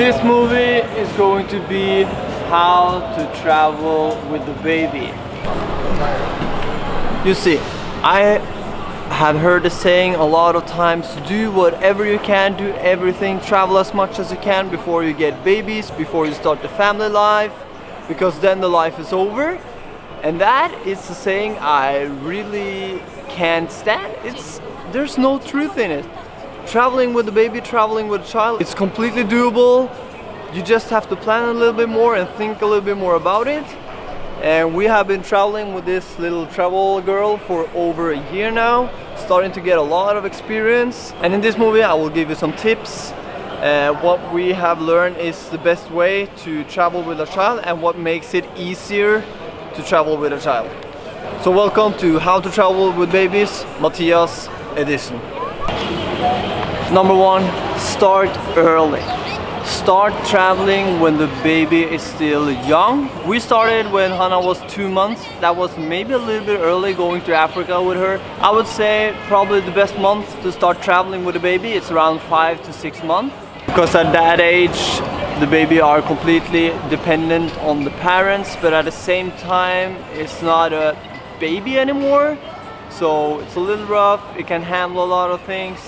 This movie is going to be how to travel with the baby. You see, I have heard the saying a lot of times, do whatever you can, do everything, travel as much as you can before you get babies, before you start the family life, because then the life is over. And that is the saying I really can't stand. There's no truth in it. Traveling with a baby, traveling with a child, it's completely doable. You just have to plan a little bit more and think a little bit more about it. And we have been traveling with this little travel girl for over a year now, starting to get a lot of experience. And in this movie I will give you some tips. What we have learned is the best way to travel with a child and what makes it easier to travel with a child. So welcome to How to Travel with Babies, Matthias edition. Number one, start early. Start traveling when the baby is still young. We started when Hannah was 2 months. That was maybe a little bit early going to Africa with her. I would say probably the best month to start traveling with a baby, it's around 5 to 6 months. Because at that age, the baby are completely dependent on the parents, but at the same time, it's not a baby anymore. So it's a little rough, it can handle a lot of things.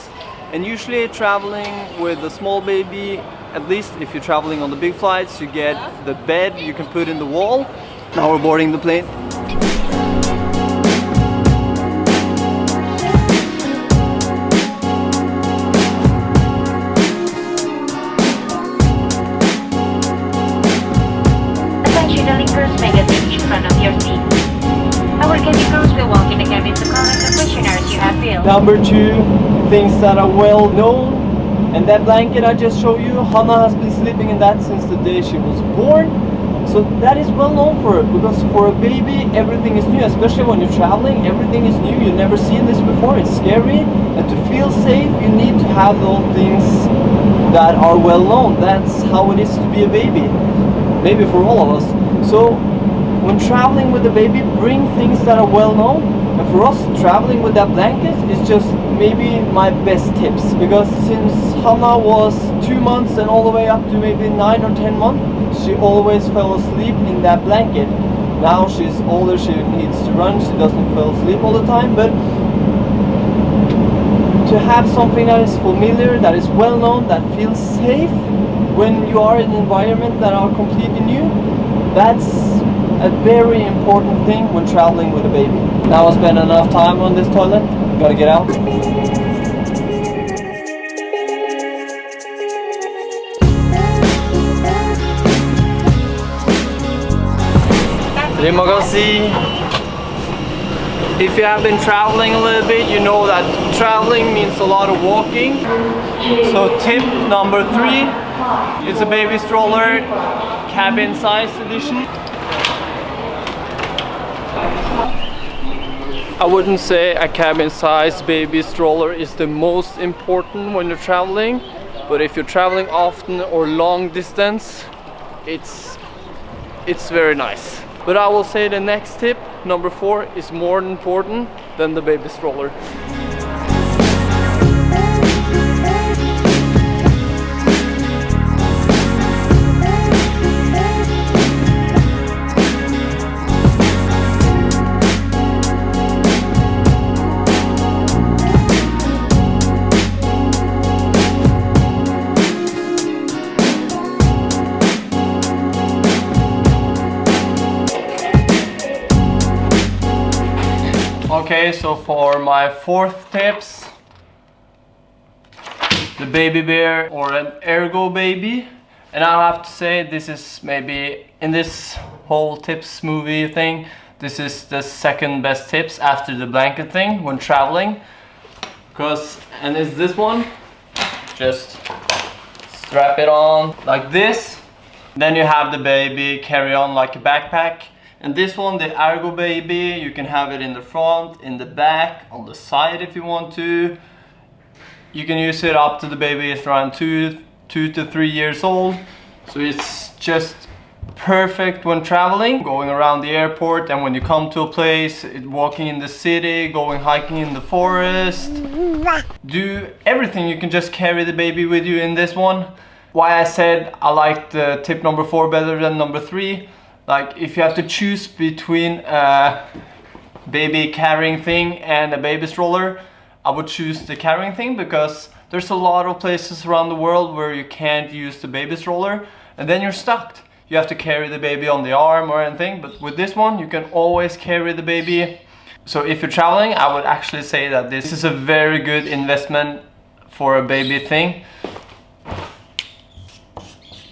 And usually traveling with a small baby, at least if you're traveling on the big flights, you get the bed you can put in the wall. Now we're boarding the plane. Attention, the linkers magazine in front of your seat. Our cabin crews will walk in the cabin to collect the questionnaires you have filled. Number two, things that are well known. And that blanket I just showed you, Hannah has been sleeping in that since the day she was born. So that is well known for her, because for a baby everything is new, especially when you're traveling, everything is new, you've never seen this before, it's scary. And to feel safe, you need to have those things that are well known. That's how it is to be a baby, maybe for all of us. So when traveling with a baby, bring things that are well known. And for us, traveling with that blanket is just maybe my best tips, because since Hannah was 2 months and all the way up to maybe 9 or 10 months, she always fell asleep in that blanket. Now she's older, she needs to run, she doesn't fall asleep all the time, but to have something that is familiar, that is well known, that feels safe when you are in an environment that are completely new, that's a very important thing when traveling with a baby. Now I spent enough time on this toilet, gotta get out. Terima kasih. If you have been traveling a little bit, you know that traveling means a lot of walking. So tip number 3, it's a baby stroller, cabin size edition. I wouldn't say a cabin size baby stroller is the most important when you're traveling, but if you're traveling often or long distance, it's very nice. But I will say the next tip, number 4, is more important than the baby stroller. Okay, so for my 4th tips, the baby bear or an ergo baby. And I have to say, this is maybe in this whole tips movie thing, this is the second best tips after the blanket thing when traveling. And it's this one, just strap it on like this. Then you have the baby carry on like a backpack. And this one, the Ergo baby, you can have it in the front, in the back, on the side if you want to. You can use it up to the baby is around 2 to 3 years old. So it's just perfect when traveling, going around the airport, and when you come to a place, walking in the city, going hiking in the forest. Do everything. You can just carry the baby with you in this one. Why I said I like the tip number 4 better than number 3. Like if you have to choose between a baby carrying thing and a baby stroller, I would choose the carrying thing, because there's a lot of places around the world where you can't use the baby stroller and then you're stuck. You have to carry the baby on the arm or anything, but with this one you can always carry the baby. So if you're traveling, I would actually say that this is a very good investment for a baby thing.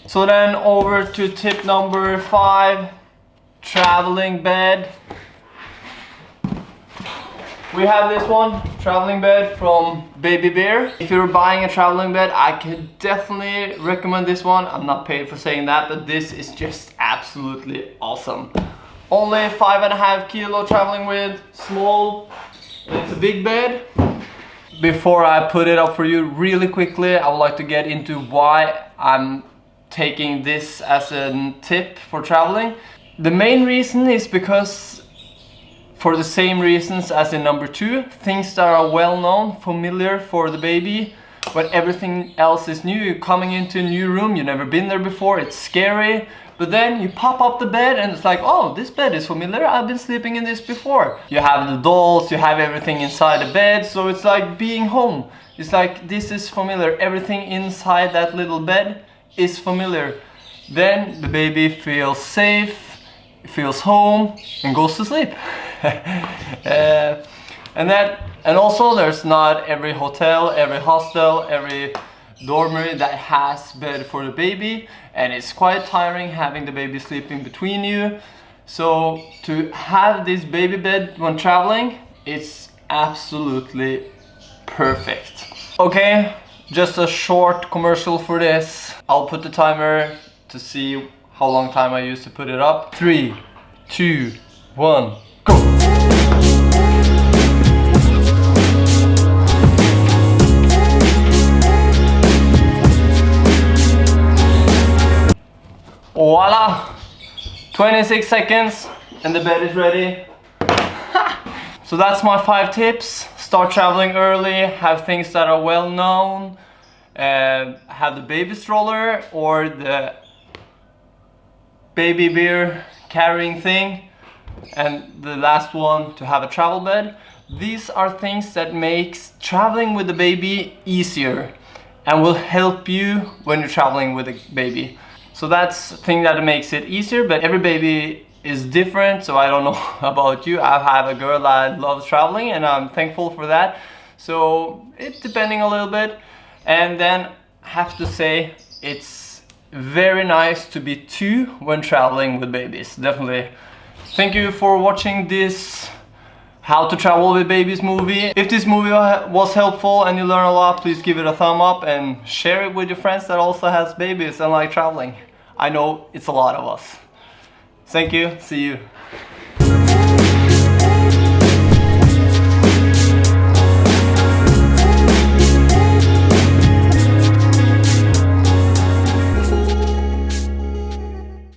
So then over to tip number 5, traveling bed. We have this one, traveling bed from Baby Bear. If you're buying a traveling bed, I can definitely recommend this one. I'm not paid for saying that, but this is just absolutely awesome. Only 5.5 kilo traveling with, small, and it's a big bed. Before I put it up for you really quickly, I would like to get into why I'm taking this as a tip for traveling. The main reason is because, for the same reasons as in number 2, things that are well known, familiar for the baby, when everything else is new. You're coming into a new room, you've never been there before, it's scary, but then you pop up the bed and it's like, oh, this bed is familiar, I've been sleeping in this before. You have the dolls, you have everything inside the bed, so it's like being home. It's like, this is familiar, everything inside that little bed is familiar. Then the baby feels safe, feels home, and goes to sleep. And also there's not every hotel, every hostel, every dormitory that has bed for the baby, and it's quite tiring having the baby sleeping between you. So to have this baby bed when traveling, it's absolutely perfect. Okay, just a short commercial for this. I'll put the timer to see how long time I used to put it up. 3, 2, 1, go! Voila! 26 seconds and the bed is ready. So that's my 5 tips. Start traveling early, have things that are well known, have the baby stroller or the Baby Bear carrying thing, and the last one, to have a travel bed. These are things that makes traveling with the baby easier and will help you when you're traveling with a baby. So that's the thing that makes it easier, but every baby is different, so I don't know about you. I have a girl that loves traveling and I'm thankful for that. So it's depending a little bit. And then I have to say, it's very nice to be 2 when traveling with babies, definitely. Thank you for watching this How to Travel with Babies movie. If this movie was helpful and you learn a lot, please give it a thumb up and share it with your friends that also has babies and like traveling. I know it's a lot of us. Thank you, see you.